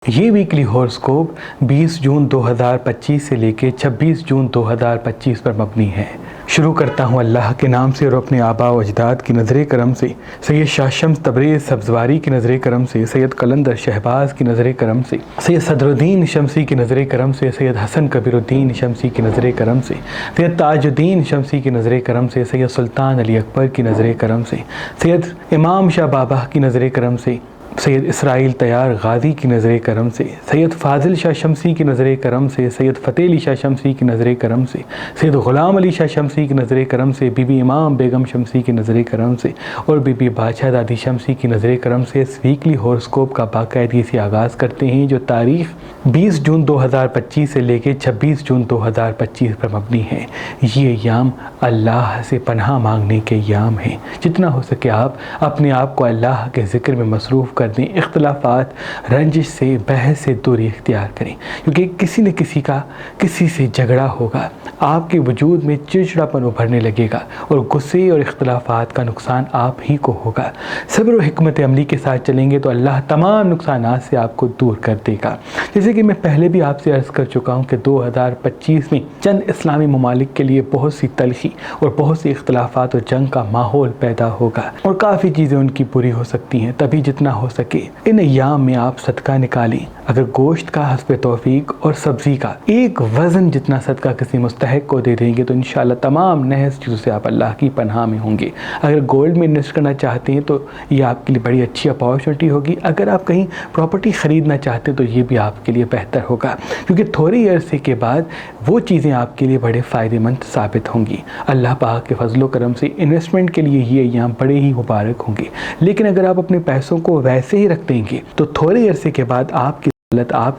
یہ ویکلی ہورسکوپ 20 جون 2025 سے لے کے 26 جون 2025 پر مبنی ہے۔ شروع کرتا ہوں اللہ کے نام سے اور اپنے آباء و اجداد کی نظر کرم سے، سید شاہ شمس تبریز سبزواری کی نظر کرم سے، سید قلندر شہباز کی نظر کرم سے، سید صدر الدین شمسی کی نظر کرم سے، سید حسن کبیر الدین شمسی کی نظر کرم سے، سید تاج الدین شمسی کی نظر کرم سے، سید سلطان علی اکبر کی نظر کرم سے، سید امام شاہ بابا کی نظر کرم سے، سید اسرائیل تیار غازی کی نظر کرم سے، سید فاضل شاہ شمسی کی نظر کرم سے، سید فتح علی شاہ شمسی کی نظر کرم سے، سید غلام علی شاہ شمسی کی نظر کرم سے، بی بی امام بیگم شمسی کی نظر کرم سے اور بی بی بادشاہ دادی شمسی کی نظر کرم سے اس ویکلی ہورسکوپ کا باقاعدگی سے آغاز کرتے ہیں، جو تاریخ 20 جون 2025 سے لے کے 26 جون 2025 پر مبنی ہے۔ یہ ایام اللہ سے پناہ مانگنے کے ایام ہیں۔ جتنا ہو سکے آپ اپنے آپ کو اللہ کے ذکر میں مصروف کر دیں، اختلافات، رنجش سے، بحث سے دوری اختیار کریں، کیونکہ کسی نہ کسی کا کسی سے جھگڑا ہوگا، آپ کے وجود میں چڑچڑاپن ابھرنے لگے گا اور غصے اور اختلافات کا نقصان آپ ہی کو ہوگا۔ صبر و حکمت عملی کے ساتھ چلیں گے تو اللہ تمام نقصانات سے آپ کو دور کر دے گا۔ جیسے کہ میں پہلے بھی آپ سے عرض کر چکا ہوں کہ 2025 میں چند اسلامی ممالک کے لیے بہت سی تلخی اور بہت سی اختلافات اور جنگ کا ماحول پیدا ہوگا اور کافی چیزیں ان کی پوری ہو سکتی ہیں۔ تبھی جتنا ہو سکے ان ایام میں آپ صدقہ نکالیں۔ اگر گوشت کا حسب توفیق اور سبزی کا ایک وزن جتنا صدقہ کسی مستحق کو دے دیں گے تو انشاءاللہ تمام نحس چیزوں سے آپ اللہ کی پناہ میں ہوں گے۔ اگر گولڈ میں انویسٹ کرنا چاہتے ہیں تو یہ آپ کے لیے بڑی اچھی اپارچونٹی ہوگی۔ اگر آپ کہیں پراپرٹی خریدنا چاہتے ہیں تو یہ بھی آپ کے لیے بہتر ہوگا، کیونکہ تھوڑی عرصے کے بعد وہ چیزیں آپ کے لیے بڑے فائدہ مند ثابت ہوں گی۔ اللہ پاک کے فضل و کرم سے انویسٹمنٹ کے لیے یہ ایام بڑے ہی مبارک ہوں گے، لیکن اگر آپ اپنے پیسوں کو ویسے ہی رکھ دیں گے تو تھوڑے عرصے کے بعد آپ کے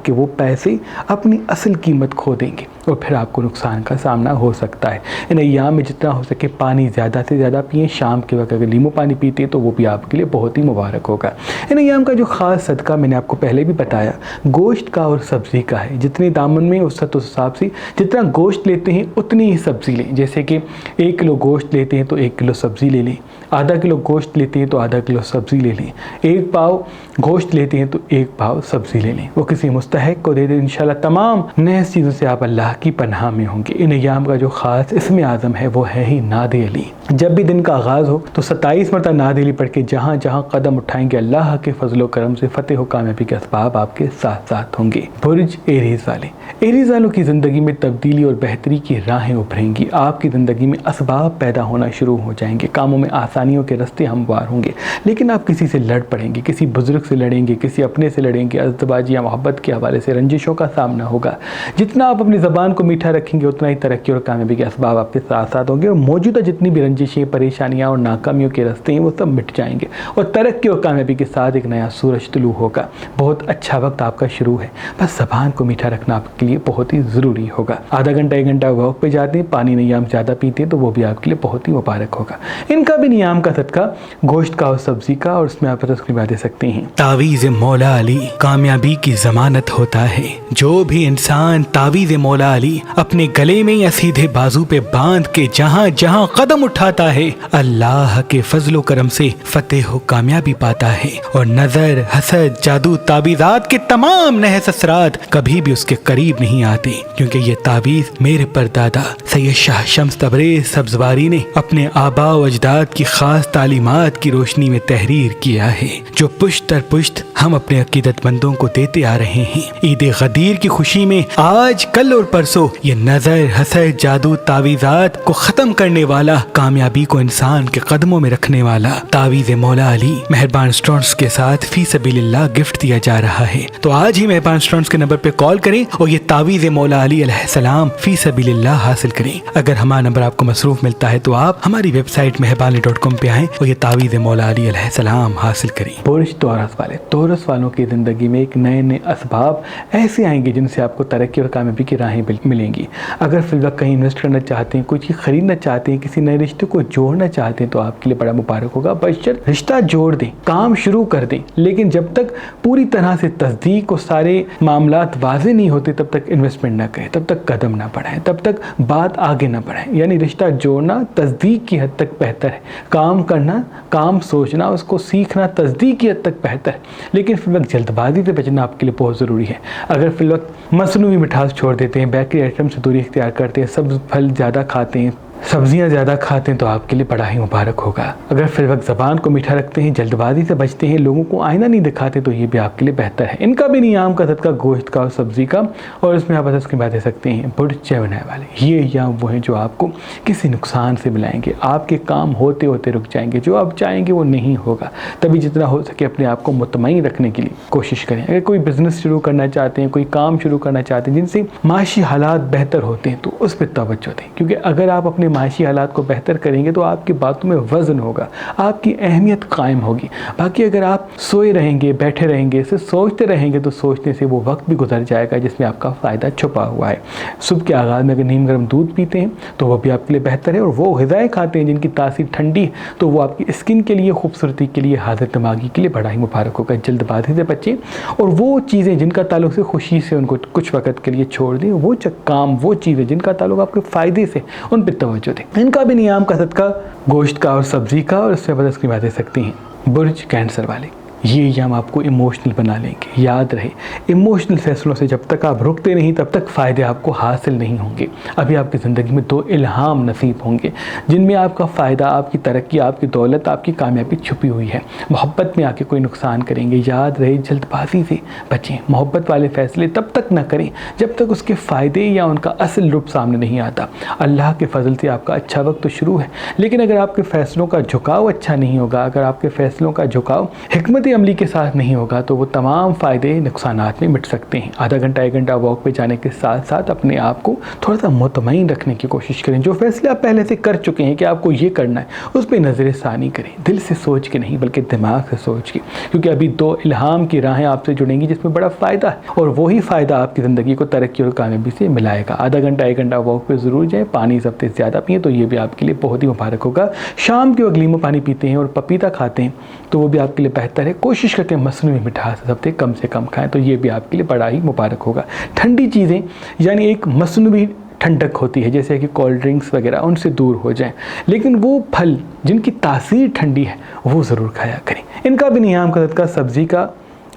وہ پیسے اپنی اصل قیمت کھو دیں گے اور پھر آپ کو نقصان کا سامنا ہو سکتا ہے۔ ان ایام میں جتنا ہو سکے پانی زیادہ سے زیادہ پئیں۔ شام کے وقت اگر لیمو پانی پیتے ہیں تو وہ بھی آپ کے لیے بہت ہی مبارک ہوگا۔ ان ایام کا جو خاص صدقہ میں نے آپ کو پہلے بھی بتایا گوشت کا اور سبزی کا ہے۔ جتنے دامن میں اس حساب سے جتنا گوشت لیتے ہیں اتنی ہی سبزی لیں۔ جیسے کہ 1 کلو گوشت لیتے ہیں تو 1 کلو سبزی لے لیں، آدھا کلو گوشت لیتے ہیں تو آدھا کلو سبزی لے لیں، 1 پاؤ گوشت لیتے ہیں تو 1 پاؤ سبزی لے لیں، وہ کسی مستحق کو دے دیں۔ انشاءاللہ تمام نحس چیزوں سے آپ اللہ کی پناہ میں ہوں گے۔ ان ایام کا جو خاص اسم اعظم ہے وہ ہے ہی ناد علی۔ جب بھی دن کا آغاز ہو تو 27 مرتبہ ناد علی پڑھ کے جہاں جہاں قدم اٹھائیں گے اللہ کے فضل و کرم سے فتح و کامیابی کے اسباب آپ کے ساتھ ساتھ ہوں گے۔ برج ایریز والے، ایریز والوں کی زندگی میں تبدیلی اور بہتری کی راہیں ابھریں گی۔ آپ کی زندگی میں اسباب پیدا ہونا شروع ہو جائیں گے، کاموں میں آسانیوں کے راستے ہموار ہوں گے، لیکن آپ کسی سے لڑ پڑیں گے، کسی بزرگ سے لڑیں گے، کسی اپنے سے لڑیں گے، ازدواج یا محبت کے حوالے سے رنجشوں کا سامنا ہوگا۔ جتنا آپ اپنی زبان کو میٹھا رکھیں گے اتنا ہی ترقی اور کامیابی کے اسباب آپ کے ساتھ ساتھ ہوں گے اور موجودہ جتنی بھی رنجشیں، پریشانیاں اور ناکامیوں کے راستے ہیں وہ سب مٹ جائیں گے اور ترقی اور کامیابی کے ساتھ ایک نیا سورج طلوع ہوگا۔ بہت اچھا وقت آپ کا شروع ہے، بس زبان کو میٹھا رکھنا آپ کے لیے بہت ہی ضروری ہوگا۔ آدھا گھنٹہ 1 گھنٹہ واک پہ جاتے ہیں، پانی نیام زیادہ پیتے ہیں تو وہ بھی آپ کے لیے بہت ہی مبارک ہوگا۔ ان کا بھی نیام کا صدقہ گوشت کا اور سبزی کا، اور اس میں آپ تسلیمات دے سکتے ہیں۔ تعویذ مولا علی کامیابی کی ضمانت ہوتا ہے۔ جو بھی انسان تعویذ مولا علی اپنے گلے میں یا سیدھے بازو پہ باندھ کے جہاں جہاں قدم اٹھاتا ہے اللہ کے فضل و کرم سے فتح و کامیابی پاتا ہے، اور نظر، حسد، جادو، تعویذات کے تمام نحس اثرات کبھی بھی اس کے قریب نہیں آتے، کیونکہ یہ تعویذ میرے پردادا سید شاہ شمس تبریز سبزواری نے اپنے آباء و اجداد کی خاص تعلیمات کی روشنی میں تحریر کیا ہے، جو پشت در پشت ہم اپنے عقیدت مندوں کو دیتے آ رہے ہیں۔ عید غدیر کی خوشی میں آج، کل اور پرسوں یہ نظر، حسد، جادو، تعویذات کو ختم کرنے والا، کامیابی کو انسان کے قدموں میں رکھنے والا تعویذ مولا علی مہربان سٹونز کے ساتھ فی سبیل اللہ گفٹ دیا جا رہا ہے۔ تو آج ہی مہربان سٹونز کے نمبر پہ کال کریں اور یہ تعویذ مولا علی علیہ السلام فی سبیل اللہ حاصل کریں۔ اگر ہمارا نمبر آپ کو مصروف ملتا ہے تو آپ ہماری ویب سائٹ مہربانی.com پہ آئیں اور یہ تعویذ مولا علی علیہ السلام حاصل کریں۔ برج توراس والے، توراس والوں کی زندگی میں ایک نئے نئے اسباب ایسے آئیں گے جن سے آپ کو ترقی اور کامیابی کی راہیں ملیں گی۔ اگر فی الوقت کہیں انویسٹ کرنا چاہتے ہیں، کچھ خریدنا چاہتے ہیں، کسی نئے رشتے کو جوڑنا چاہتے ہیں تو آپ کے لیے بڑا مبارک ہوگا۔ بشرط رشتہ جوڑ دیں، کام شروع کر دیں، لیکن جب تک پوری طرح سے تصدیق اور سارے معاملات واضح نہیں ہوتے تب تک انویسٹمنٹ نہ کریں، تب تک قدم نہ بڑھائیں، تب تک بات آگے نہ بڑھائیں۔ یعنی رشتہ جوڑنا تصدیق کی حد تک بہتر ہے، کام کرنا، کام سوچنا، اس کو سیکھنا تصدیق کی حد تک بہتر ہے، لیکن فی الوقت جلد بازی سے بچنا آپ کے لیے بہت ضروری ہے۔ اگر فی الوقت مصنوعی مٹھاس چھوڑ دیتے ہیں، بیکری آئٹم سے دوری اختیار کرتے ہیں، سبز پھل زیادہ کھاتے ہیں، سبزیاں زیادہ کھاتے ہیں، تو آپ کے لیے بڑا ہی مبارک ہوگا۔ اگر فی الوقت زبان کو میٹھا رکھتے ہیں، جلد بازی سے بچتے ہیں، لوگوں کو آئینہ نہیں دکھاتے، تو یہ بھی آپ کے لیے بہتر ہے۔ ان کا بھی نیام کا صدقہ گوشت کا اور سبزی کا، اور اس میں آپ اس کی بات دے سکتے ہیں برج چونائے والے۔ یہ ایام وہ ہیں جو آپ کو کسی نقصان سے ملائیں گے، آپ کے کام ہوتے ہوتے رک جائیں گے، جو آپ چاہیں گے وہ نہیں ہوگا۔ تبھی جتنا ہو سکے اپنے آپ کو مطمئن رکھنے کے لیے کوشش کریں۔ اگر کوئی بزنس شروع کرنا چاہتے ہیں، کوئی کام شروع کرنا چاہتے ہیں جن سے معاشی حالات بہتر ہوتے ہیں، تو اس پہ توجہ دیں، کیونکہ اگر آپ اپنے معاشی حالات کو بہتر کریں گے تو آپ کی باتوں میں وزن ہوگا، آپ کی اہمیت قائم ہوگی۔ باقی اگر آپ سوئے رہیں گے، بیٹھے رہیں گے، صرف سوچتے رہیں گے، تو سوچنے سے وہ وقت بھی گزر جائے گا جس میں آپ کا فائدہ چھپا ہوا ہے۔ صبح کے آغاز میں اگر نیم گرم دودھ پیتے ہیں تو وہ بھی آپ کے لیے بہتر ہے، اور وہ غذائیں کھاتے ہیں جن کی تاثیر ٹھنڈی ہے تو وہ آپ کی اسکن کے لیے، خوبصورتی کے لیے، حاضر دماغی کے لیے بڑا ہی مبارک ہوگا۔ جلد بازی سے بچیں، اور وہ چیزیں جن کا تعلق سے خوشی سے ان کو کچھ وقت کے لیے چھوڑ دیں، وہ کام، وہ چیزیں جن کا تعلق آپ کے فائدے سے، ان پہ توجہ دیں۔ ان کا بھی نیام کا صدقہ گوشت کا اور سبزی کا، اور اس سے بدس کی بات دے سکتی ہیں برج کینسر والے۔ یہ ایام آپ کو ایموشنل بنا لیں گے۔ یاد رہے، ایموشنل فیصلوں سے جب تک آپ رکتے نہیں تب تک فائدے آپ کو حاصل نہیں ہوں گے۔ ابھی آپ کی زندگی میں 2 الہام نصیب ہوں گے جن میں آپ کا فائدہ، آپ کی ترقی، آپ کی دولت، آپ کی کامیابی چھپی ہوئی ہے۔ محبت میں آ کے کوئی نقصان کریں گے، یاد رہے جلد بازی سے بچیں۔ محبت والے فیصلے تب تک نہ کریں جب تک اس کے فائدے یا ان کا اصل روپ سامنے نہیں آتا۔ اللہ کے فضل سے آپ کا اچھا وقت تو شروع ہے، لیکن اگر آپ کے فیصلوں کا جھکاؤ اچھا نہیں ہوگا، اگر آپ کے فیصلوں کا جھکاؤ حکمت عملی کے ساتھ نہیں ہوگا، تو وہ تمام فائدے نقصانات میں مٹ سکتے ہیں۔ آدھا گھنٹہ 1 گھنٹہ واک پہ جانے کے ساتھ ساتھ اپنے آپ کو تھوڑا سا مطمئن رکھنے کی کوشش کریں۔ جو فیصلے آپ پہلے سے کر چکے ہیں کہ آپ کو یہ کرنا ہے، اس پہ نظر ثانی کریں، دل سے سوچ کے نہیں بلکہ دماغ سے سوچ کے، کیونکہ ابھی 2 الہام کی راہیں آپ سے جڑیں گی جس میں بڑا فائدہ ہے، اور وہی فائدہ آپ کی زندگی کو ترقی اور کامیابی سے ملائے گا۔ آدھا گھنٹہ 1 گھنٹہ واک پہ ضرور جائیں، پانی اس ہفتے زیادہ پئیں تو یہ بھی آپ کے لیے بہت ہی مبارک ہوگا۔ شام کے وقت لیمو پانی پیتے ہیں اور پپیتا کھاتے ہیں تو وہ بھی آپ کے لیے بہتر ہے۔ کوشش کرتے ہیں مصنوعی مٹھاس اس ہفتے کم سے کم کھائیں تو یہ بھی آپ کے لیے بڑا ہی مبارک ہوگا۔ ٹھنڈی چیزیں یعنی ایک مصنوعی ٹھنڈک ہوتی ہے جیسے کہ کولڈ ڈرنکس وغیرہ، ان سے دور ہو جائیں، لیکن وہ پھل جن کی تاثیر ٹھنڈی ہے وہ ضرور کھایا کریں۔ ان کا بھی نیام کا صدقہ سبزی کا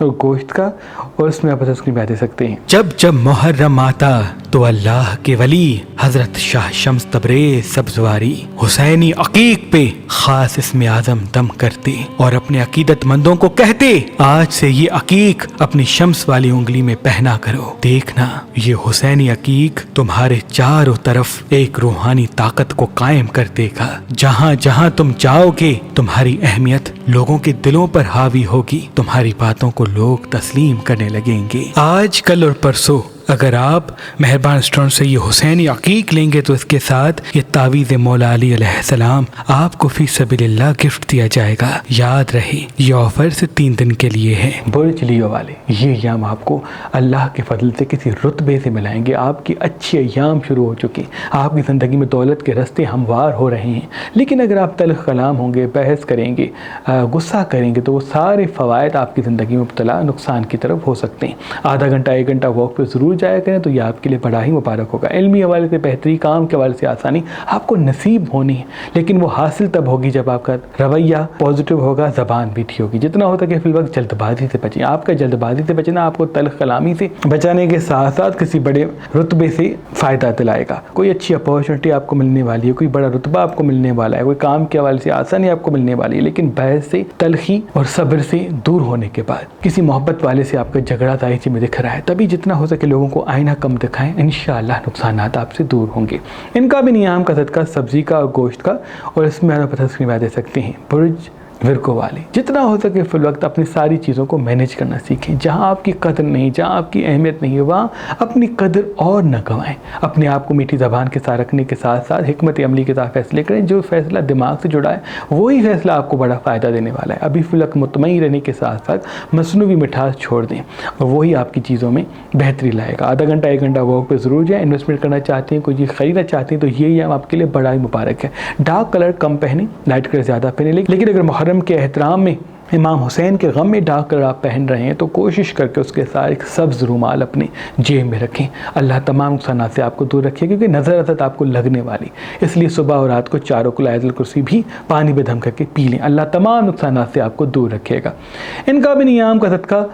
اور گوشت کا، اور اس میں آپ اس کی بات دے سکتے ہیں۔ جب جب محرم آتا تو اللہ کے ولی حضرت شاہ شمس تبریز سبزواری حسینی عقیق پہ خاص اسم اعظم دم کرتے اور اپنے عقیدت مندوں کو کہتے، آج سے یہ عقیق اپنی شمس والی انگلی میں پہنا کرو، دیکھنا یہ حسینی عقیق تمہارے چاروں طرف ایک روحانی طاقت کو قائم کر دے گا۔ جہاں جہاں تم جاؤ گے تمہاری اہمیت لوگوں کے دلوں پر حاوی ہوگی، تمہاری باتوں کو لوگ تسلیم کرنے لگیں گے۔ آج کل اور پرسوں اگر آپ مہربان اسٹون سے یہ حسینی عقیق لیں گے تو اس کے ساتھ یہ تعویذ مولا علی علیہ السلام آپ کو فی سبیل اللہ گفٹ دیا جائے گا۔ یاد رہے یہ آفر سے 3 دن کے لیے ہے۔ برج لیو والے، یہ ایام آپ کو اللہ کے فضل سے کسی رتبے سے ملائیں گے۔ آپ کی اچھی ایام شروع ہو چکی، آپ کی زندگی میں دولت کے راستے ہموار ہو رہے ہیں، لیکن اگر آپ تلخ کلام ہوں گے، بحث کریں گے، غصہ کریں گے تو وہ سارے فوائد آپ کی زندگی میں مبتلا نقصان کی طرف ہو سکتے ہیں۔ آدھا گھنٹہ 1 گھنٹہ واک پہ ضرور جایا کریں تو یہ آپ کے لیے بڑا ہی مبارک ہوگا۔ علمی حوالے سے بہتری، کام کے حوالے سے آسانی آپ کو نصیب ہونی ہے، لیکن وہ حاصل تب ہوگی جب آپ کا رویہ پازیٹیو ہوگا، زبان میٹھی ہوگی۔ جتنا ہوتا کہ فی الوقت جلد بازی سے بچیں۔ آپ کا جلد بازی سے بچنا آپ کو تلخ کلامی سے بچانے کے ساتھ ساتھ کسی بڑے رتبے سے فائدہ دلائے گا۔ کوئی اچھی اپارچونٹی آپ کو ملنے والی ہے، کوئی بڑا رتبہ آپ کو ملنے والا ہے، کوئی کام کے حوالے سے آسانی آپ کو ملنے والی ہے، لیکن بحث سے، تلخی اور صبر سے دور ہونے کے بعد کسی محبت والے سے آپ کا جھگڑا ظاہر میں دکھ رہا ہے، تبھی جتنا ہو سکے لوگوں کو آئینہ کم دکھائیں، انشاءاللہ نقصانات آپ سے دور ہوں گے۔ ان کا بھی نیام کا صدقہ سبزی کا اور گوشت کا، اور اس میں آپ بات دے سکتے ہیں برج ورگو والے۔ جتنا ہو سکے فی الوقت اپنی ساری چیزوں کو مینیج کرنا سیکھیں۔ جہاں آپ کی قدر نہیں، جہاں آپ کی اہمیت نہیں ہے، وہاں اپنی قدر اور نہ گنوائیں۔ اپنے آپ کو میٹھی زبان کے ساتھ رکھنے کے ساتھ ساتھ حکمت عملی کے ساتھ فیصلے کریں۔ جو فیصلہ دماغ سے جڑا ہے وہی فیصلہ آپ کو بڑا فائدہ دینے والا ہے۔ ابھی فی الوقت مطمئن رہنے کے ساتھ ساتھ مصنوعی مٹھاس چھوڑ دیں اور وہی آپ کی چیزوں میں بہتری لائے گا۔ آدھا گھنٹہ 1 گھنٹہ واک پہ ضرور جائیں۔ انویسٹمنٹ کرنا چاہتے ہیں، کوئی چیز خریدنا چاہتے ہیں تو یہ آپ کے لیے بڑا ہی مبارک ہے۔ ڈارک کلر کم پہنیں، لائٹ کلر زیادہ پہنیں، لیکن اگر محرم کے احترام میں امام حسین کے غم میں ڈارک کلر آپ پہن رہے ہیں تو کوشش کر کے اس کے ساتھ ایک سبز رومال اپنے جیب میں رکھیں. اللہ تمام نقصانات سے آپ کو دور رکھے کیونکہ نظر اثر آپ کو لگنے والی. اس لیے صبح اور رات کو 4 کل آیت الکرسی بھی پانی میں دم کر کے پی لیں. اللہ تمام نقصانات سے آپ کو دور رکھے گا. ان کا بھی نیام کا صدقہ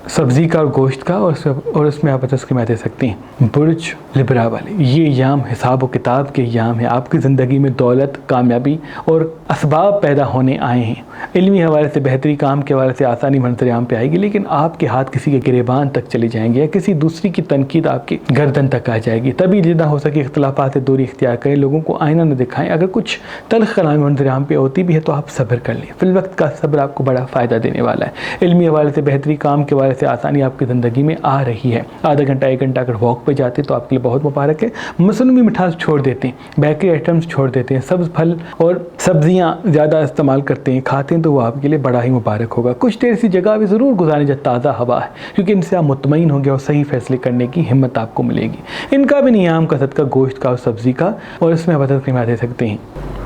سبزی کا اور گوشت کا اور اس میں آپ تسکیمہ دے سکتے ہیں. برج لبرا والے، یہ ایام حساب و کتاب کے ایام ہیں. آپ کی زندگی میں دولت، کامیابی اور اسباب پیدا ہونے آئے ہیں. علمی حوالے سے بہتری، کام کے حوالے سے آسانی منظر عام پہ آئے گی، لیکن آپ کے ہاتھ کسی کے گریبان تک چلے جائیں گے یا کسی دوسری کی تنقید آپ کی گردن تک آ جائے گی. تبھی جتنا ہو سکے اختلافات سے دوری اختیار کریں، لوگوں کو آئینہ نہ دکھائیں. اگر کچھ تلخ کلامی منظر عام پہ ہوتی بھی ہے تو آپ صبر کر لیں. فی الوقت کا صبر آپ کو بڑا فائدہ دینے والا ہے. علمی حوالے سے بہتری، کام کے حوالے سے آسانی آپ کی زندگی میں آ رہی ہے. آدھا گھنٹہ 1 گھنٹہ اگر واک پہ جاتے تو آپ کے لیے بہت مبارک ہے. مصنوعی مٹھاس چھوڑ دیتے ہیں، بیکری آئٹمس چھوڑ دیتے ہیں، سبز پھل اور سبزیاں زیادہ استعمال کرتے ہیں، کھاتے ہیں تو وہ آپ کے لیے بڑا ہی مبارک ہوگا. کچھ دیر ایسی جگہ بھی ضرور گزاریں جب تازہ ہوا ہے، کیونکہ ان سے آپ مطمئن ہوں گے اور صحیح فیصلے کرنے کی ہمت آپ کو ملے گی. ان کا بھی نیام کا صدقہ گوشت کا اور سبزی کا اور اس میں بدل قیمت دے سکتے ہیں.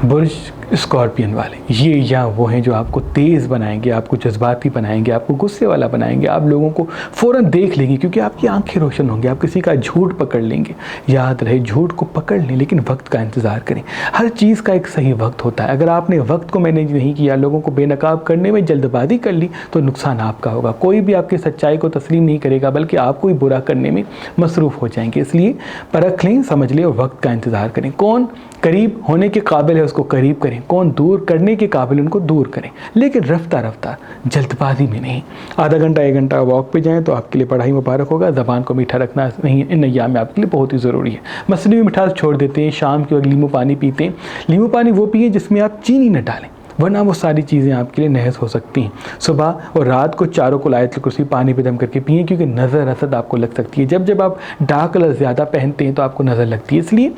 برج اسکارپین والے، یہ یا وہ ہیں جو آپ کو تیز بنائیں گے، آپ کو جذباتی بنائیں گے، آپ کو غصے والا بنائیں گے. آپ لوگوں کو فوراً دیکھ لیں گے کیونکہ آپ کی آنکھیں روشن ہوں گی. آپ کسی کا جھوٹ پکڑ لیں گے. یاد رہے، جھوٹ کو پکڑ لیں لیکن وقت کا انتظار کریں. ہر چیز کا ایک صحیح وقت ہوتا ہے. اگر آپ نے وقت کو مینیج نہیں کیا، لوگوں کو بے نقاب کرنے میں جلد بازی کر لی تو نقصان آپ کا ہوگا. کوئی بھی آپ کی سچائی کو تسلیم نہیں کرے گا بلکہ آپ کو ہی برا کرنے میں مصروف ہو جائیں گے. اس لیے پرکھ لیں، سمجھ لیں اور وقت کا انتظار کریں. کون قریب ہونے کے قابل ہے اس کو قریب کریں، کون دور کرنے کے قابل ان کو دور کریں، لیکن رفتہ رفتہ، جلد بازی میں نہیں. آدھا گھنٹہ 1 گھنٹہ واک پہ جائیں تو آپ کے لیے بڑا ہی مبارک ہوگا. زبان کو میٹھا رکھنا ان ایام میں آپ کے لیے بہت ہی ضروری ہے. مصنوعی مٹھاس چھوڑ دیتے ہیں. شام کے وقت لیمو پانی پیتے ہیں. لیمو پانی وہ پئیں جس میں آپ چینی نہ ڈالیں، ورنہ وہ ساری چیزیں آپ کے لیے نحس ہو سکتی ہیں. صبح اور رات کو 4 کل آیت الکرسی پانی پہ دم کر کے پئیں کیونکہ نظر اثر آپ کو لگ سکتی ہے. جب آپ ڈارک کلر زیادہ پہنتے ہیں تو آپ کو نظر لگتی ہے. اس لیے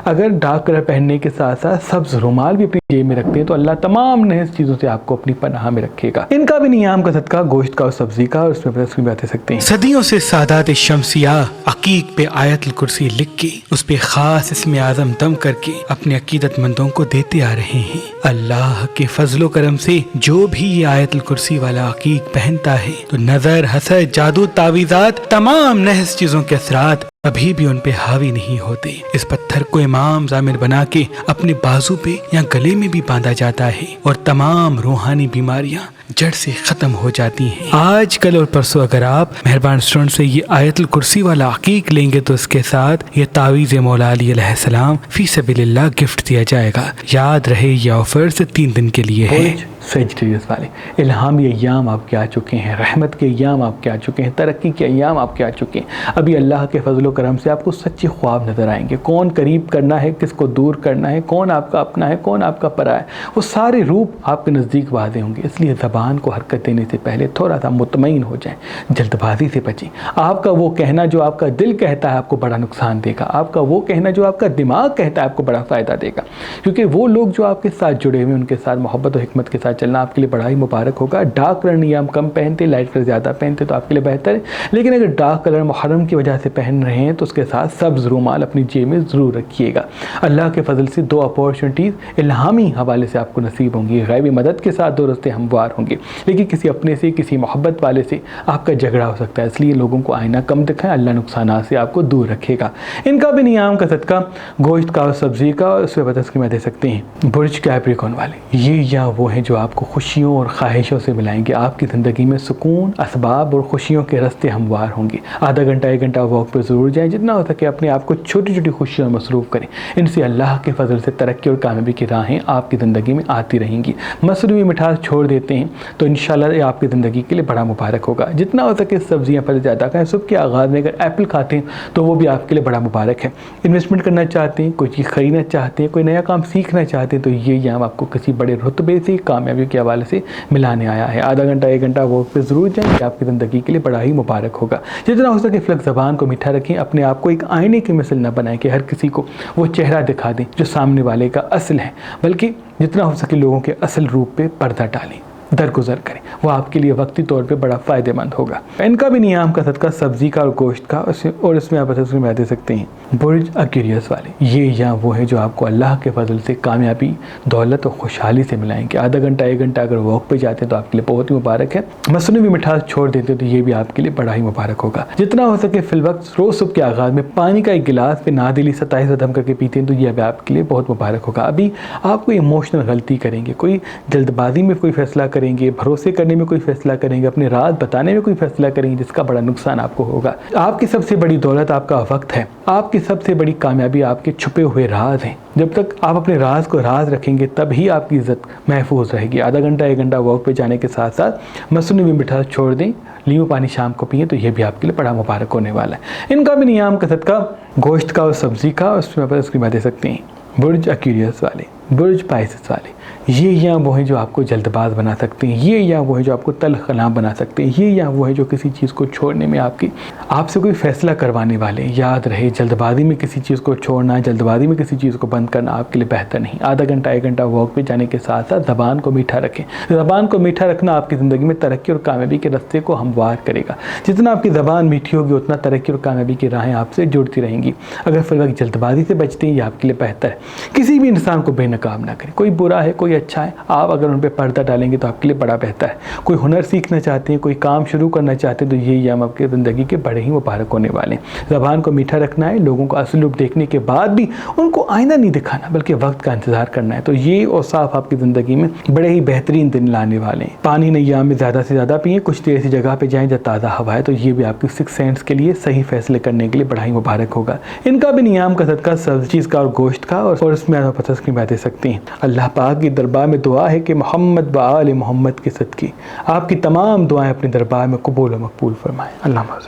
اگر ڈارک کلر پہننے کے ساتھ ساتھ سبز رومال بھی اپنی جیب میں رکھتے ہیں تو اللہ تمام نحس چیزوں سے آپ کو اپنی پناہ میں رکھے گا. ان کا بھی نیام کا صدقہ گوشت کا اور سبزی کا اور اس میں بھی دے سکتے ہیں. صدیوں سے سادات شمسیہ عقیق پہ آیت الکرسی لکھ کے اس پہ خاص اسم اعظم دم کر کے اپنے عقیدت مندوں کو دیتے آ رہے ہیں. اللہ کے فضل و کرم سے جو بھی یہ آیت الکرسی والا عقیق پہنتا ہے تو نظر، حسد، جادو، تعویذات، تمام نحس چیزوں کے اثرات ابھی بھی ان پہ حاوی نہیں ہوتے. اس پتھر کو امام ضامر بنا کے اپنے بازو پہ یا گلے میں بھی باندھا جاتا ہے اور تمام روحانی بیماریاں جڑ سے ختم ہو جاتی ہیں. آج کل اور پرسوں اگر آپ مہربان ریسٹورنٹ سے یہ آیت الکرسی والا عقیق لیں گے تو اس کے ساتھ یہ تعویذ مولا علی علیہ السلام فی سبیل اللہ گفٹ دیا جائے گا. یاد رہے یہ آفر سے 3 دن کے لیے ہے. سیجیٹیریس والے، الہامی ایام آپ کے آ چکے ہیں، رحمت کے ایام آپ کے آ چکے ہیں، ترقی کے ایام آپ کے آ چکے ہیں. ابھی اللہ کے فضل و کرم سے آپ کو سچے خواب نظر آئیں گے. کون قریب کرنا ہے، کس کو دور کرنا ہے، کون آپ کا اپنا ہے، کون آپ کا پرا ہے، وہ سارے روپ آپ کے نزدیک واضح ہوں گے. اس لیے زبان کو حرکت دینے سے پہلے تھوڑا سا مطمئن ہو جائیں، جلد بازی سے بچیں. آپ کا وہ کہنا جو آپ کا دل کہتا ہے آپ کو بڑا نقصان دے گا. آپ کا وہ کہنا جو آپ کا دماغ کہتا ہے آپ کو بڑا فائدہ دے گا. کیونکہ وہ لوگ جو آپ کے ساتھ جڑے ہوئے ان کے ساتھ محبت و حکمت کے ساتھ چلنا آپ کے لیے بڑا ہی مبارک ہوگا. ڈارک کلر نیام کم پہنتے، لائٹ کلر زیادہ پہنتے تو آپ کے لیے بہتر ہے. لیکن اگر ڈارک کلر محرم کی وجہ سے پہن رہے ہیں تو اس کے ساتھ سبز رومال اپنی جیب میں ضرور رکھیے گا. اللہ کے فضل سے 2 اپورچونٹیز الہامی حوالے سے آپ کو نصیب ہوں گی. غیبی مدد کے ساتھ 2 راستے ہموار ہوں گے، لیکن کسی اپنے سے، کسی محبت والے سے آپ کا جھگڑا ہو سکتا ہے. اس لیے لوگوں کو آئینہ کم دکھائیں، اللہ نقصانات سے آپ کو دور رکھے گا. ان کا بھی نیام کا صدقہ گوشت کا اور سبزی کا اور اس میں بدقسمتی دے سکتے ہیں. برج کیپریکون والے، یہ یا وہ ہیں جو آپ کو خوشیوں اور خواہشوں سے ملائیں گے. آپ کی زندگی میں سکون، اسباب اور خوشیوں کے راستے ہموار ہوں گے. آدھا گھنٹہ 1 گھنٹہ واک پہ ضرور جائیں. جتنا ہو سکے اپنے آپ کو چھوٹی چھوٹی خوشیوں میں مصروف کریں. ان سے اللہ کے فضل سے ترقی اور کامیابی کی راہیں آپ کی زندگی میں آتی رہیں گی. مصنوعی مٹھاس چھوڑ دیتے ہیں تو انشاءاللہ یہ آپ کی زندگی کے لیے بڑا مبارک ہوگا. جتنا ہو سکے سبزیاں پھل زیادہ کھائیں. صبح کے آغاز میں اگر ایپل کھاتے ہیں تو وہ بھی آپ کے لیے بڑا مبارک ہے. انویسٹمنٹ کرنا چاہتے ہیں، کوئی چیز خریدنا چاہتے ہیں، کوئی نیا کام سیکھنا چاہتے ہیں تو یہ ایام آپ کو کسی بڑے رتبے سے، کامیابی کے حوالے سے ملانے آیا ہے. آدھا گھنٹہ 1 گھنٹہ واک پہ ضرور جائیں کہ آپ کی زندگی کے لیے بڑا ہی مبارک ہوگا. جتنا ہو سکے فلک زبان کو میٹھا رکھیں. اپنے آپ کو ایک آئینے کی مثل نہ بنائیں کہ ہر کسی کو وہ چہرہ دکھا دیں جو سامنے والے کا اصل ہے، بلکہ جتنا ہو سکے لوگوں کے اصل روپ پہ پردہ ڈالیں. درگزر کریں، وہ آپ کے لیے وقتی طور پہ بڑا فائدہ مند ہوگا۔ ان کا بھی نیام کا صدقہ سبزی کا اور گوشت کا، اور اس میں آپ اس میں دے سکتے ہیں۔ برج ایکویریس والے، یہ یا وہ ہے جو آپ کو اللہ کے فضل سے کامیابی، دولت اور خوشحالی سے ملائیں گے۔ آدھا گھنٹہ 1 گھنٹہ اگر واک پہ جاتے ہیں تو آپ کے لیے بہت ہی مبارک ہے۔ مصنوعی مٹھاس چھوڑ دیتے ہیں تو یہ بھی آپ کے لیے بڑا ہی مبارک ہوگا۔ جتنا ہو سکے فی الوقت روز صبح کے آغاز میں پانی کا 1 گلاس پہ نادلی 27 قدم کر کے پیتے ہیں تو یہ بھی آپ کے لیے بہت مبارک ہوگا۔ ابھی آپ کوئی ایموشنل غلطی کریں گے، کوئی جلد بازی میں کوئی فیصلہ کریں گے، بھروسے کرنے میں کوئی فیصلہ کریں گے، اپنے راز بتانے میں کوئی فیصلہ کریں گے جس کا بڑا نقصان آپ کو ہوگا۔ آپ کی سب سے بڑی دولت آپ کا وقت ہے، آپ کی سب سے بڑی کامیابی آپ کے چھپے ہوئے راز ہیں۔ جب تک آپ اپنے راز کو راز رکھیں گے تب ہی آپ کی عزت محفوظ رہے گی۔ آدھا گھنٹہ 1 گھنٹہ واک پہ جانے کے ساتھ ساتھ مصنوعی مٹھاس چھوڑ دیں، لیمو پانی شام کو پئیں تو یہ بھی آپ کے لیے بڑا مبارک ہونے والا ہے۔ ان کا بھی نیام کا صدقہ گوشت کا اور سبزی کا، اس میں اس کی دے سکتے ہیں۔ برج ایکویریس والے، برج پائسس والے، یہ یا وہ ہیں جو آپ کو جلد باز بنا سکتے ہیں، یہ یا وہ ہیں جو آپ کو تلخ کلام بنا سکتے ہیں، یہ یا وہ ہیں جو کسی چیز کو چھوڑنے میں آپ سے کوئی فیصلہ کروانے والے۔ یاد رہے جلد بازی میں کسی چیز کو چھوڑنا، جلد بازی میں کسی چیز کو بند کرنا آپ کے لیے بہتر نہیں۔ آدھا گھنٹہ 1 گھنٹہ واک پہ جانے کے ساتھ ساتھ زبان کو میٹھا رکھیں۔ زبان کو میٹھا رکھنا آپ کی زندگی میں ترقی اور کامیابی کے راستے کو ہموار کرے گا۔ جتنا آپ کی زبان میٹھی ہوگی اتنا ترقی اور کامیابی کی راہیں آپ سے جڑتی رہیں گی۔ اگر فی الوقت جلد بازی سے بچتے ہیں یہ آپ کے لیے بہتر ہے۔ کسی بھی انسان کو بے نقاب نہ کریں، کوئی برا ہے کوئی اچھا ہے، آپ اگر ان پہ پردہ ڈالیں گے تو آپ کے لیے بڑا بہتر ہے۔ کوئی ہنر سیکھنا چاہتے ہیں، کوئی کام شروع کرنا چاہتے ہیں تو یہ ایام آپ کی زندگی کے بڑے ہی مبارک ہونے والے ہیں۔ زبان کو میٹھا رکھنا ہے، لوگوں کو اصل روپ دیکھنے کے بعد بھی ان کو آئینہ نہیں دکھانا بلکہ وقت کا انتظار کرنا ہے، تو یہ اوصاف آپ کی زندگی میں بڑے ہی بہترین دن لانے والے ہیں۔ پانی ایام میں زیادہ سے زیادہ پئیں، کچھ دیر ایسی جگہ پہ جائیں جہاں تازہ ہوا ہے، تو یہ بھی آپ کی 6 سینس کے لیے صحیح فیصلے کرنے کے لیے بڑا ہی مبارک ہوگا۔ ان کا بھی نیام کا صدقہ سبزی کا اور گوشت کا، اور اس میں آپ کی دے سکتے ہیں۔ اللہ پاک کی دربار میں دعا ہے کہ محمد و آل محمد کے صدقے آپ کی تمام دعائیں اپنے دربار میں قبول و مقبول فرمائیں۔ اللہ حافظ۔